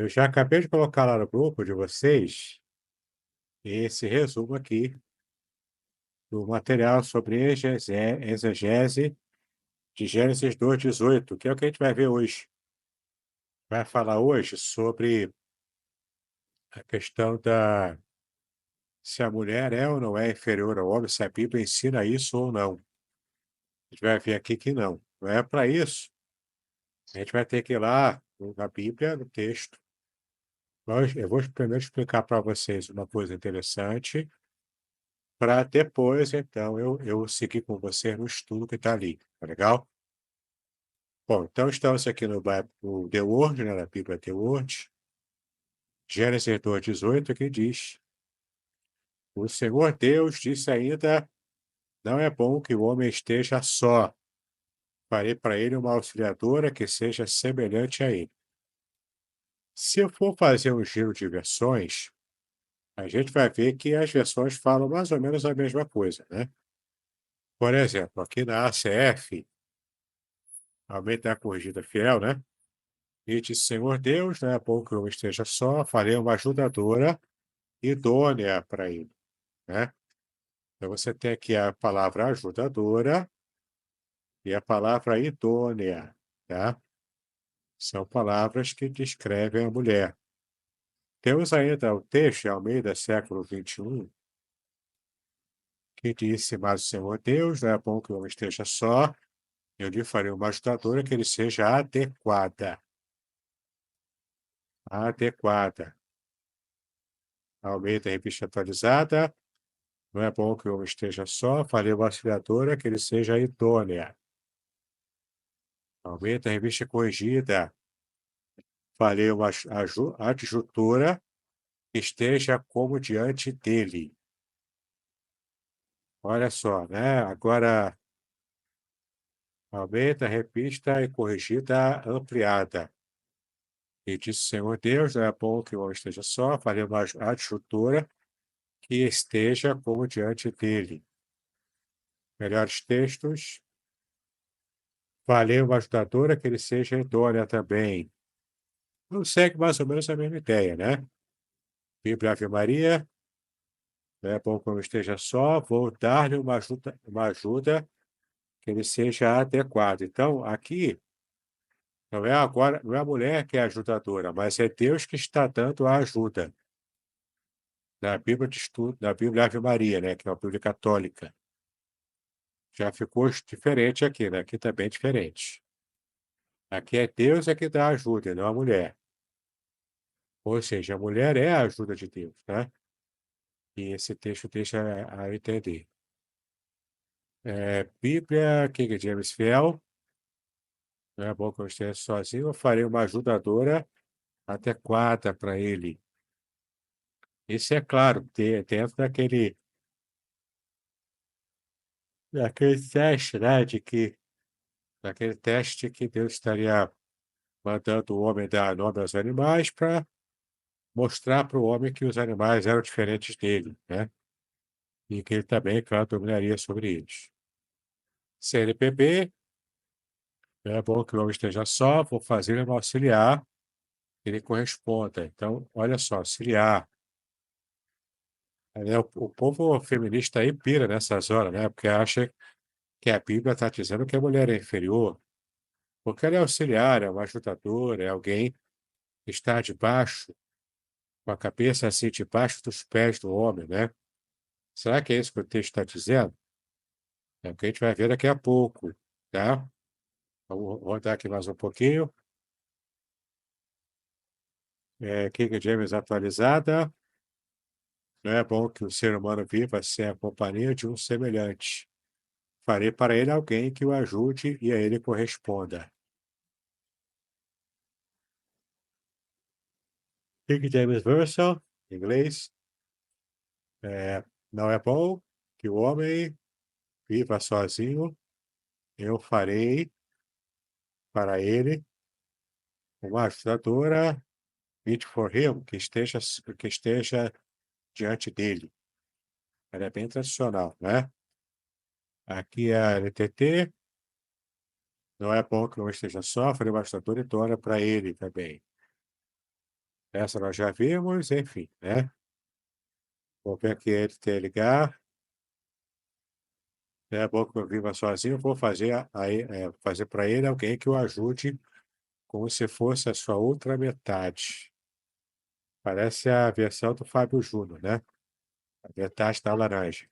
Eu já acabei de colocar lá no grupo de vocês esse resumo aqui do material sobre exegese de Gênesis 2:18, que é o que a gente vai ver hoje. Vai falar hoje sobre a questão da se a mulher é ou não é inferior ao homem, se a Bíblia ensina isso ou não. A gente vai ver aqui que não. Não é para isso. A gente vai ter que ir lá na Bíblia, no texto. Eu vou primeiro explicar para vocês uma coisa interessante, para depois, então, eu seguir com você no estudo que está ali, tá legal? Bom, então estamos aqui no The Word, né, na Bíblia The Word, Gênesis 2:18, que diz: O Senhor Deus disse ainda: Não é bom que o homem esteja só. Farei para ele uma auxiliadora que seja semelhante a ele. Se eu for fazer um giro de versões, a gente vai ver que as versões falam mais ou menos a mesma coisa, né? Por exemplo, aqui na ACF, Almeida da Corrigida Fiel, né? E disse: Senhor Deus, não é bom que eu esteja só, farei uma ajudadora idônea para ele, né? Então você tem aqui a palavra ajudadora e a palavra idônea, tá? São palavras que descrevem a mulher. Temos ainda o texto de Almeida, século XXI, que disse: Mas o Senhor Deus, não é bom que o homem esteja só, eu lhe farei uma ajudadora que ele seja adequada. Adequada. Almeida, revista atualizada. Não é bom que o homem esteja só, farei uma auxiliadora que ele seja idônea. Aumenta a revista corrigida. Farei uma adjutora que esteja como diante dele. Olha só, né? Agora, aumenta a revista e corrigida ampliada. E disse: Senhor Deus, não é bom que o homem esteja só, farei uma adjutora que esteja como diante dele. Melhores textos. Farei uma ajudadora que ele seja idônea também. Não segue mais ou menos a mesma ideia, né? Bíblia Ave Maria, não é bom que eu esteja só, vou dar-lhe uma ajuda que ele seja adequado. Então, aqui, não é agora, não é a mulher que é a ajudadora, mas é Deus que está dando a ajuda. Na Bíblia de estudo, na Bíblia Ave Maria, né, que é uma Bíblia católica. Já ficou diferente aqui, né? Aqui também é diferente. Aqui é Deus que dá a ajuda, e não a mulher. Ou seja, a mulher é a ajuda de Deus, né? E esse texto deixa a entender. Bíblia, King James Fiel, não é bom que eu esteja sozinho, eu farei uma ajudadora adequada para ele. Isso é claro, dentro daquele teste, né, daquele teste que Deus estaria mandando o homem dar nome aos animais para mostrar para o homem que os animais eram diferentes dele, né? E que ele também, claro, dominaria sobre eles. CNPB, é bom que o homem esteja só, vou fazer ele um auxiliar, ele corresponda. Então, olha só, auxiliar. Né, o povo feminista aí pira nessas horas, né? Porque acha que a Bíblia está dizendo que a mulher é inferior, porque ela é auxiliar, é uma ajudadora, é alguém que está debaixo, com a cabeça assim, debaixo dos pés do homem, né? Será que é isso que o texto está dizendo? É o que a gente vai ver daqui a pouco, tá? Vamos rodar aqui mais um pouquinho. King James atualizada. Não é bom que o ser humano viva sem a companhia de um semelhante. Farei para ele alguém que o ajude e a ele corresponda. King James Version, em inglês. Não é bom que o homem viva sozinho. Eu farei para ele uma ajudadora, fit for him, que esteja diante dele. Ela é bem tradicional, né? Aqui é a LTT. Não é bom que o homem esteja só, farei uma ajudadora e dona para ele também. Essa nós já vimos, enfim, né? Vou ver aqui ele ter ligar. É bom que eu viva sozinho, vou fazer aí, fazer para ele alguém que o ajude como se fosse a sua outra metade. Parece a versão do Fábio Júnior, né? A metade da laranja.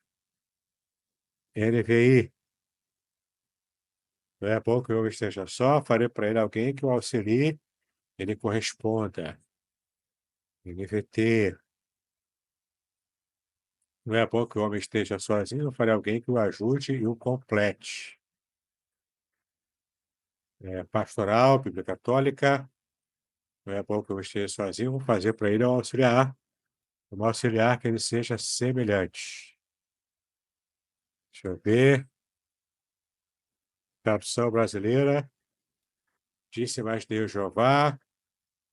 NVI, não é bom que eu esteja só, farei para ele alguém que o auxilie, ele corresponda. NVT, não é bom que o homem esteja sozinho, farei alguém que o ajude e o complete. Pastoral, Bíblia Católica, não é bom que eu esteja sozinho, vou fazer para ele um auxiliar que ele seja semelhante. Deixa eu ver. Tradução brasileira. Disse mais Deus Jeová.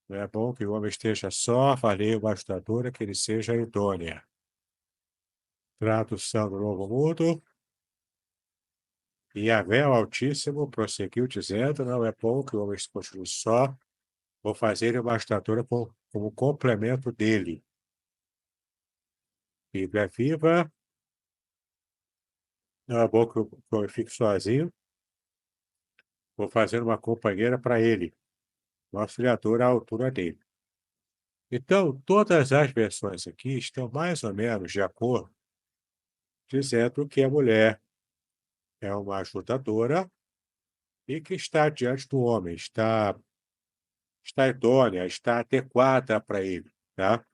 Não é bom que o homem esteja só, farei uma ajudadora que ele seja idônea. Tradução do Novo Mundo. E Yahvé, o Altíssimo, prosseguiu dizendo: não é bom que o homem continue só, vou fazer uma ajudadora como complemento dele. Bíblia viva. Não é bom que o homem fique sozinho, vou fazer uma companheira para ele, um auxiliador à altura dele. Então, todas as versões aqui estão mais ou menos de acordo, dizendo que a mulher é uma ajudadora e que está diante do homem, está idônea, está adequada para ele, tá?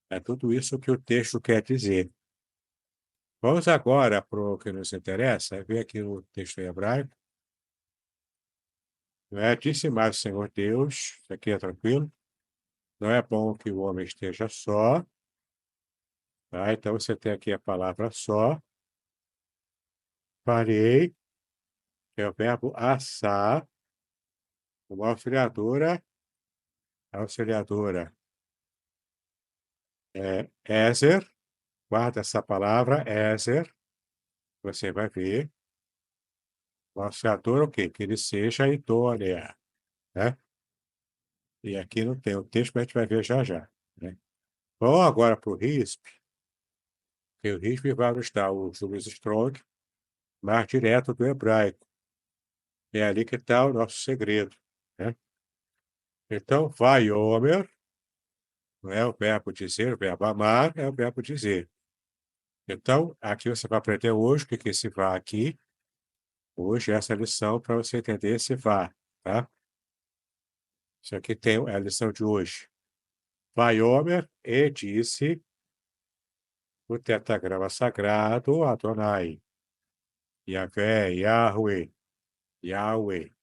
É tudo isso que o texto quer dizer. Vamos agora para o que nos interessa, ver aqui o texto em hebraico. Não é? Disse mais o Senhor Deus, isso aqui é tranquilo. Não é bom que o homem esteja só, tá? Então você tem aqui a palavra só. Farei, que é o verbo assar, uma auxiliadora é Ezer, guarda essa palavra, Ezer, você vai ver. O auxiliador, o quê? Que ele seja idônea, né? E aqui não tem o texto, mas a gente vai ver já já, né? Vamos agora para o RISP, que o RISP vai nos dar o Julius Strong, mais direto do hebraico. É ali que está o nosso segredo, né? Então, vai, Homer, não é o verbo dizer, o verbo amar é o verbo dizer. Então, aqui você vai aprender hoje o que é esse vá aqui. Hoje, essa lição para você entender esse vá, tá? Isso aqui é a lição de hoje. Vai, Homer, e disse o tetragrama sagrado Adonai, Yahvé, Yahweh, Yahweh.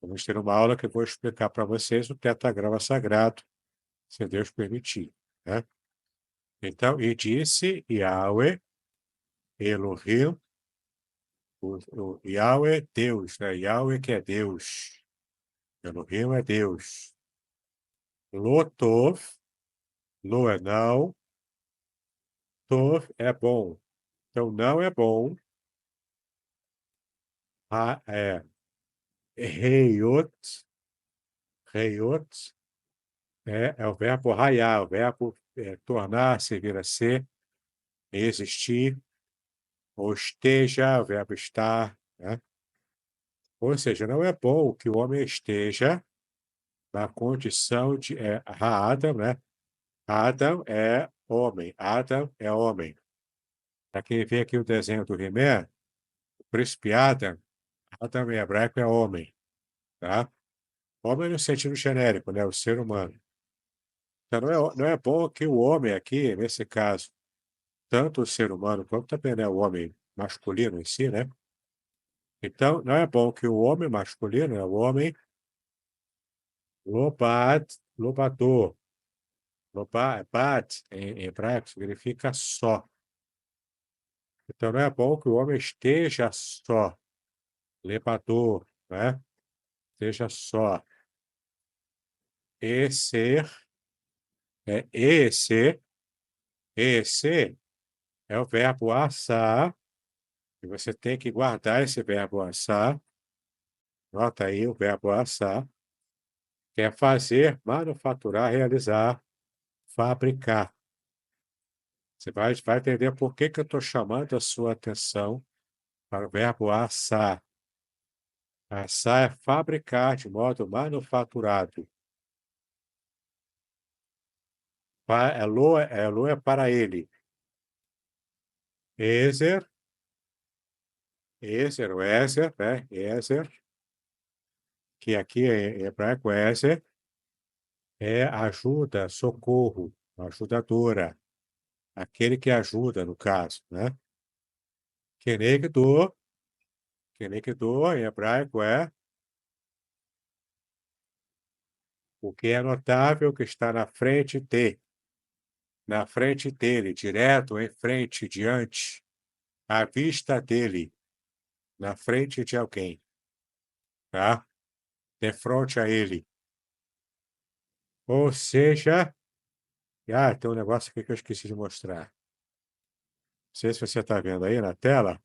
Vamos ter uma aula que eu vou explicar para vocês o tetragrama sagrado, se Deus permitir, né? Então, e disse Yahweh, Elohim, o Yahweh, Deus, né? Yahweh que é Deus. Elohim é Deus. Lotov, Lo é não, Tov é bom. Então, não é bom. É Reiot, Reiot é o verbo raiar, o verbo tornar-se, vir a ser, existir, ou esteja, o verbo estar, né? Ou seja, não é bom que o homem esteja na condição de Adam, né? Adam é homem, Adam é homem. Para quem vê aqui o desenho do He-Man, o príncipe Adam, Adam em hebraico é homem, tá? Homem no sentido genérico, né? O ser humano. Então, não é bom que o homem aqui, nesse caso, tanto o ser humano quanto também, né, o homem masculino em si, né? Então, não é bom que o homem masculino, né, o homem lobador, lobat, em hebraico, significa só. Então, não é bom que o homem esteja só, lebador, né? Esteja só. Esse, esse é o verbo assar, e você tem que guardar esse verbo assar. Nota aí o verbo assar. que é fazer, manufaturar, realizar, fabricar. Você vai entender por que eu estou chamando a sua atenção para o verbo assar. Assar é fabricar de modo manufaturado. Elo é para ele. Ezer, o Ezer, né? Ezer, que aqui em hebraico Ezer, é ajuda, socorro, ajudadora. Aquele que ajuda, no caso, né? Kenegdo, kenegdo em hebraico é o que é notável que está na frente dele, direto, em frente, diante, à vista dele, na frente de alguém, tá? De frente a ele. Ou seja, tem um negócio aqui que eu esqueci de mostrar. Não sei se você está vendo aí na tela.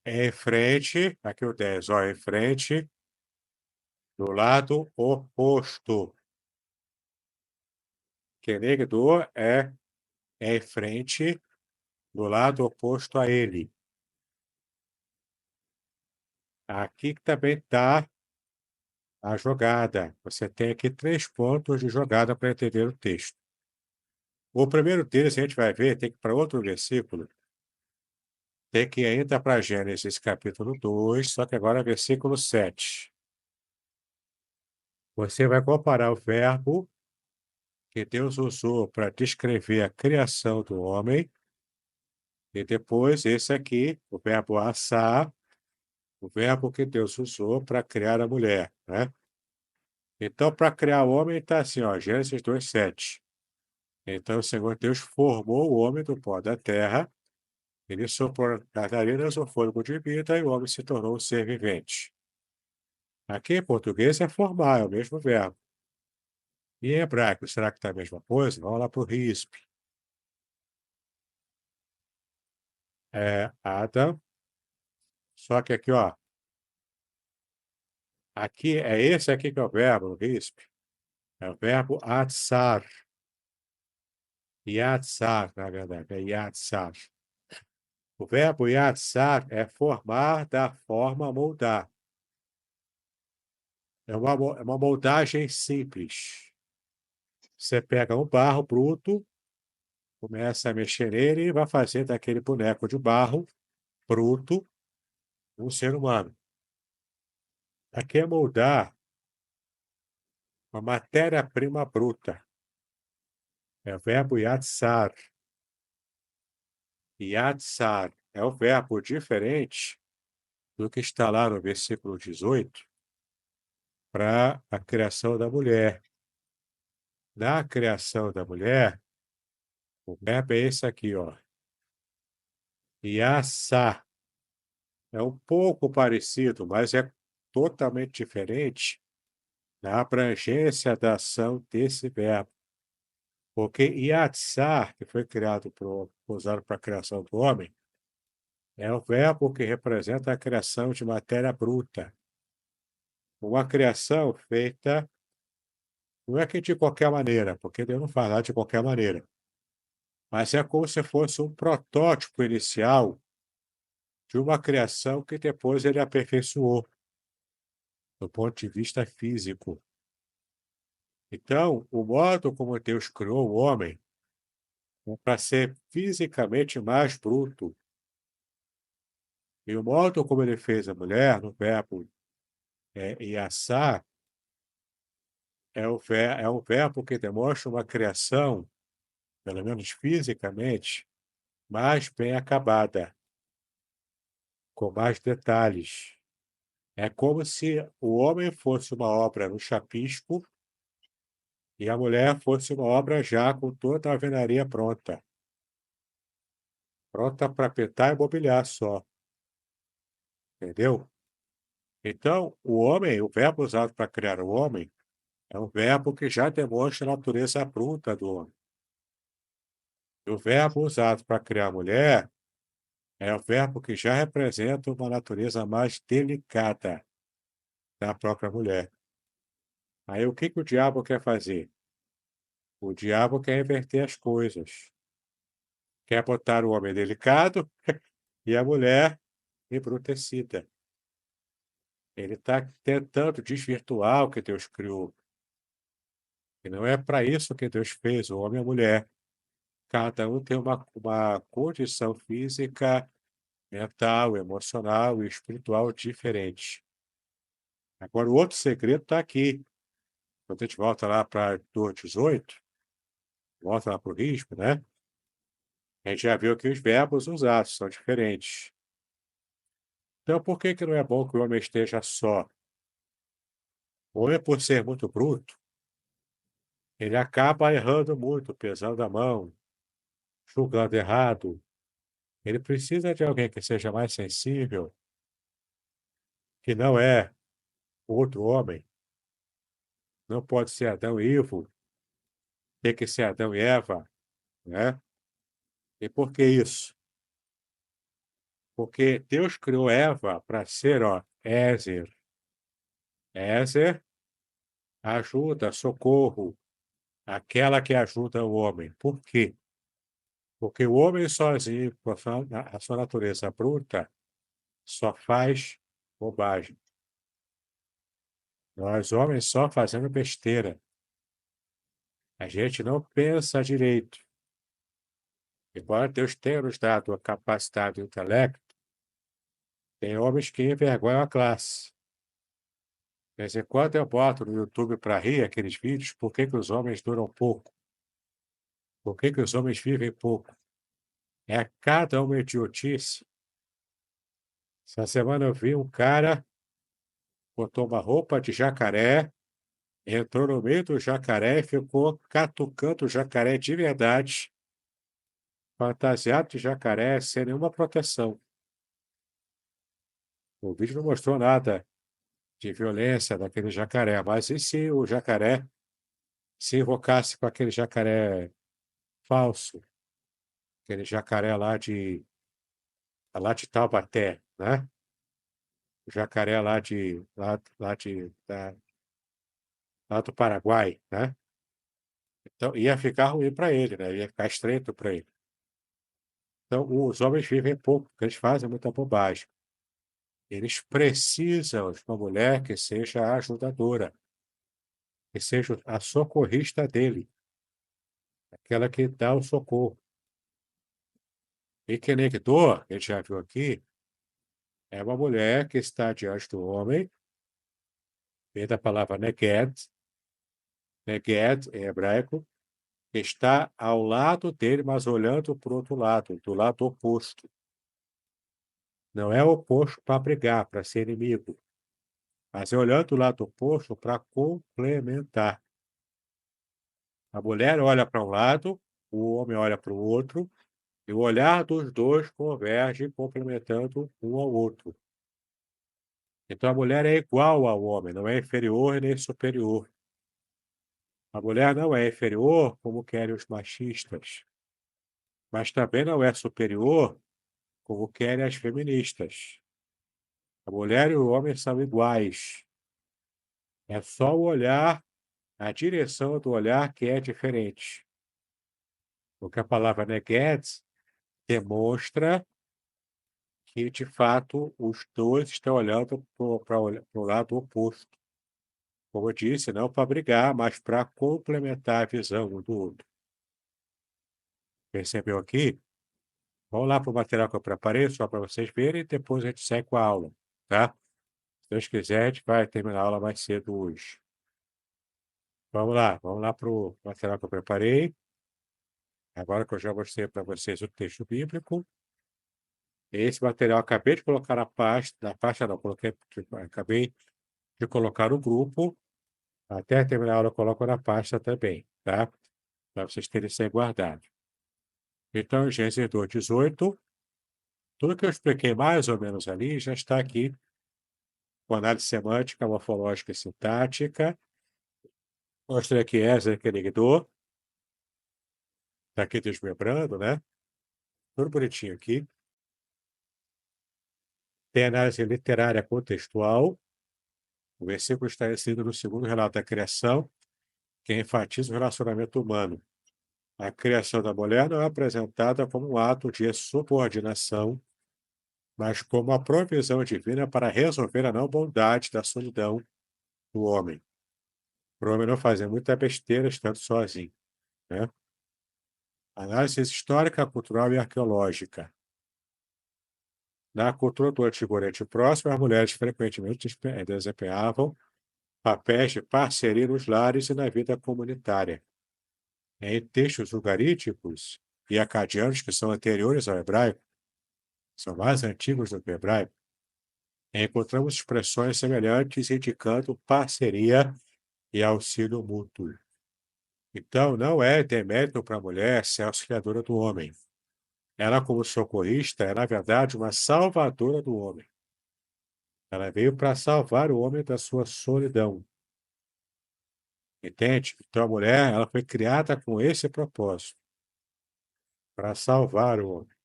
Em frente, aqui o 10, ó, em frente, do lado oposto. Kenegdo é em frente, do lado oposto a ele. Aqui que também está a jogada. Você tem aqui 3 pontos de jogada para entender o texto. O primeiro deles, a gente vai ver, tem que ir para outro versículo. Tem que ir ainda para Gênesis capítulo 2, só que agora é versículo 7. Você vai comparar o verbo que Deus usou para descrever a criação do homem e depois esse aqui, o verbo assar, o verbo que Deus usou para criar a mulher, né? Então, para criar o homem, está assim, ó, Gênesis 2:7. Então, o Senhor Deus formou o homem do pó da terra, ele soprou nas narinas o fôlego de vida e o homem se tornou um ser vivente. Aqui em português é formar, é o mesmo verbo. E em hebraico, será que está a mesma coisa? Vamos lá para o RISP. É Adam, só que aqui, ó, aqui é esse aqui que é o verbo no RISP. É o verbo atzar. Yatzar, na verdade, é yatzar. O verbo yatzar é formar, dar forma, moldar. É uma moldagem simples. Você pega um barro bruto, começa a mexer nele e vai fazer daquele boneco de barro bruto um ser humano. Aqui é moldar uma matéria-prima bruta. É o verbo yatzar. Yatzar é o verbo diferente do que está lá no versículo 18 para a criação da mulher. Na criação da mulher, o verbo é esse aqui, ó. Yassá. É um pouco parecido, mas é totalmente diferente na abrangência da ação desse verbo. Porque yatsar, que foi usado para a criação do homem, é o verbo que representa a criação de matéria bruta. Uma criação feita, não é que de qualquer maneira, porque Deus não faz nada de qualquer maneira, mas é como se fosse um protótipo inicial de uma criação que depois ele aperfeiçoou, do ponto de vista físico. Então, o modo como Deus criou o homem é para ser fisicamente mais bruto. E o modo como ele fez a mulher, no verbo iassar, é um verbo que demonstra uma criação, pelo menos fisicamente, mais bem acabada, com mais detalhes. É como se o homem fosse uma obra no chapisco e a mulher fosse uma obra já com toda a alvenaria pronta. Pronta para petar e mobiliar só. Entendeu? Então, o verbo usado para criar o homem, é um verbo que já demonstra a natureza bruta do homem. E o verbo usado para criar a mulher é o verbo que já representa uma natureza mais delicada da própria mulher. Aí o que que o diabo quer fazer? O diabo quer inverter as coisas. Quer botar o homem delicado e a mulher embrutecida. Ele está tentando desvirtuar o que Deus criou. E não é para isso que Deus fez o homem e a mulher. Cada um tem uma condição física, mental, emocional e espiritual diferente. Agora, o outro segredo está aqui. Quando a gente volta lá para 18, volta lá para o risco, né? A gente já viu que os verbos usados são diferentes. Então, por que que não é bom que o homem esteja só? O homem, por ser muito bruto, ele acaba errando muito, pesando a mão, julgando errado. Ele precisa de alguém que seja mais sensível, que não é outro homem. Não pode ser Adão e Ivo, tem que ser Adão e Eva, né? E por que isso? Porque Deus criou Eva para ser, ó, Ézer. Ézer, ajuda, socorro, aquela que ajuda o homem. Por quê? Porque o homem sozinho, com a sua natureza bruta, só faz bobagem. Nós, homens, só fazendo besteira. A gente não pensa direito. Embora Deus tenha nos dado a capacidade e o intelecto, tem homens que envergonham a classe. De vez em quando eu boto no YouTube para rir aqueles vídeos, por que que os homens duram pouco? Por que que os homens vivem pouco? É cada uma idiotice. Essa semana eu vi um cara, botou uma roupa de jacaré, entrou no meio do jacaré e ficou catucando o jacaré de verdade, fantasiado de jacaré, sem nenhuma proteção. O vídeo não mostrou nada de violência daquele jacaré, mas e se o jacaré se invocasse com aquele jacaré falso, aquele jacaré lá de Taubaté, né? O jacaré lá do Paraguai, né? Então ia ficar ruim para ele, né? Ia ficar estreito para ele. Então os homens vivem pouco, porque eles fazem muita bobagem. Eles precisam de uma mulher que seja a ajudadora, que seja a socorrista dele, aquela que dá o socorro. E Kenegdo, que a gente já viu aqui, é uma mulher que está diante do homem, vem da palavra neged, neged em hebraico, que está ao lado dele, mas olhando para o outro lado, do lado oposto. Não é oposto para brigar, para ser inimigo, mas é olhando do lado oposto para complementar. A mulher olha para um lado, o homem olha para o outro, e o olhar dos dois converge, complementando um ao outro. Então a mulher é igual ao homem, não é inferior nem superior. A mulher não é inferior, como querem os machistas, mas também não é superior, como querem as feministas. A mulher e o homem são iguais. É só o olhar, a direção do olhar que é diferente. Porque a palavra neged demonstra que, de fato, os dois estão olhando para o lado oposto. Como eu disse, não para brigar, mas para complementar a visão um do outro. Percebeu aqui? Vamos lá para o material que eu preparei, só para vocês verem, e depois a gente segue com a aula, tá? Se Deus quiser, a gente vai terminar a aula mais cedo hoje. Vamos lá para o material que eu preparei. Agora que eu já mostrei para vocês o texto bíblico. Esse material eu acabei de colocar na pasta não, acabei de colocar no grupo. Até terminar a aula eu coloco na pasta também, tá? Para vocês terem isso aí guardado. Então, Gênesis 2:18, tudo que eu expliquei mais ou menos ali já está aqui com análise semântica, morfológica e sintática. Mostrei aqui Ézer Kenegdo, está aqui desmembrando, né? Tudo bonitinho aqui. Tem análise literária contextual, O versículo está inserido no segundo relato da criação, que enfatiza o relacionamento humano. A criação da mulher não é apresentada como um ato de subordinação, mas como a provisão divina para resolver a não bondade da solidão do homem. Para o homem não fazer muita besteira estando sozinho, né? Análise histórica, cultural e arqueológica. Na cultura do Antigo Oriente Próximo, as mulheres frequentemente desempenhavam papéis de parceria nos lares e na vida comunitária. Em textos ugaríticos e acadianos que são anteriores ao hebraico, são mais antigos do que o hebraico, encontramos expressões semelhantes indicando parceria e auxílio mútuo. Então, não é demérito para a mulher ser auxiliadora do homem. Ela, como socorrista, é, na verdade, uma salvadora do homem. Ela veio para salvar o homem da sua solidão. Entende? Então, a mulher, ela foi criada com esse propósito, para salvar o homem.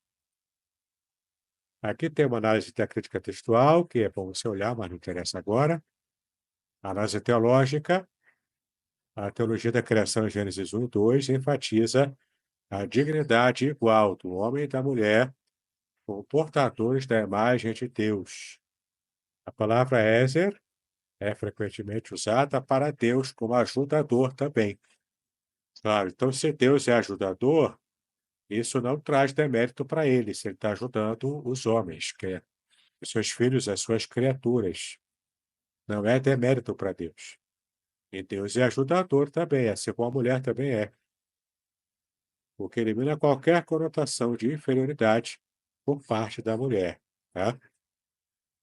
Aqui tem uma análise da crítica textual, que é bom você olhar, mas não interessa agora. Análise teológica. A teologia da criação em Gênesis 1 e 2 enfatiza a dignidade igual do homem e da mulher como portadores da imagem de Deus. A palavra Ézer é frequentemente usada para Deus como ajudador também. Claro, então se Deus é ajudador, isso não traz demérito para ele, se ele está ajudando os homens, que é os seus filhos, as suas criaturas. Não é demérito para Deus. E Deus é ajudador também, assim como a mulher também é, o que elimina qualquer conotação de inferioridade por parte da mulher. Tá?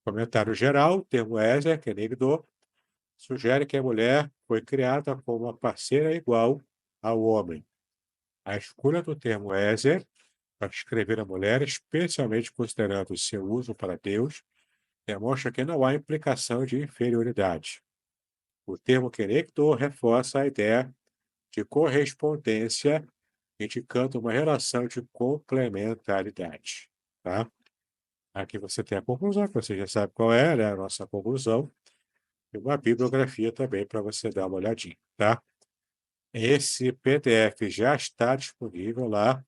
Comentário geral, o termo Ézer, que é Negdor, sugere que a mulher foi criada como uma parceira igual ao homem. A escolha do termo Ézer para descrever a mulher, especialmente considerando o seu uso para Deus, demonstra que não há implicação de inferioridade. O termo Kenegdo reforça a ideia de correspondência, indicando uma relação de complementaridade. Tá? Aqui você tem a conclusão, que você já sabe qual é, né, a nossa conclusão, e uma bibliografia também para você dar uma olhadinha. Tá? Esse PDF já está disponível lá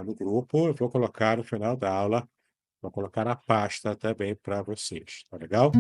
no grupo, eu vou colocar no final da aula, vou colocar na pasta também para vocês, tá legal?